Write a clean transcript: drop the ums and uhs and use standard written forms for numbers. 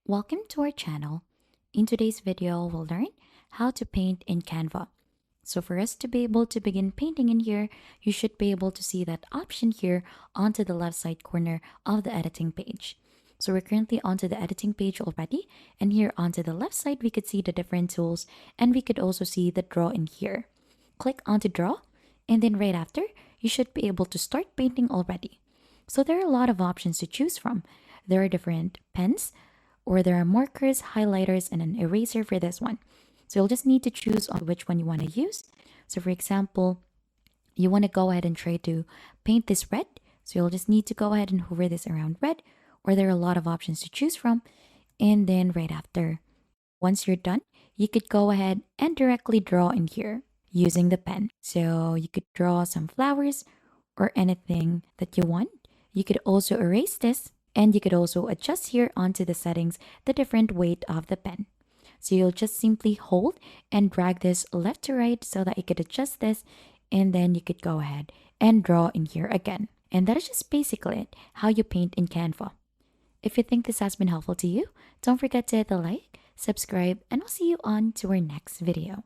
Welcome to our channel. In today's video, we'll learn how to paint in Canva. So for us to be able to begin painting in here, you should be able to see that option here onto the left side corner of the editing page. So we're currently onto the editing page already, and here onto the left side, we could see the different tools, and we could also see the draw in here. Click onto draw, and then right after, you should be able to start painting already. So there are a lot of options to choose from. There are different pens, or there are markers, highlighters, and an eraser for this one. So you'll just need to choose on which one you want to use. So for example, you want to go ahead and try to paint this red. So you'll just need to go ahead and hover this around red, or there are a lot of options to choose from. And then right after, once you're done, you could go ahead and directly draw in here using the pen. So you could draw some flowers or anything that you want. You could also erase this, and you could also adjust here onto the settings the different weight of the pen. So you'll just simply hold and drag this left to right so that you could adjust this, and then you could go ahead and draw in here again. And that is just basically it, how you paint in Canva. If you think this has been helpful to you, don't forget to hit the like, subscribe, and I'll see you on to our next video.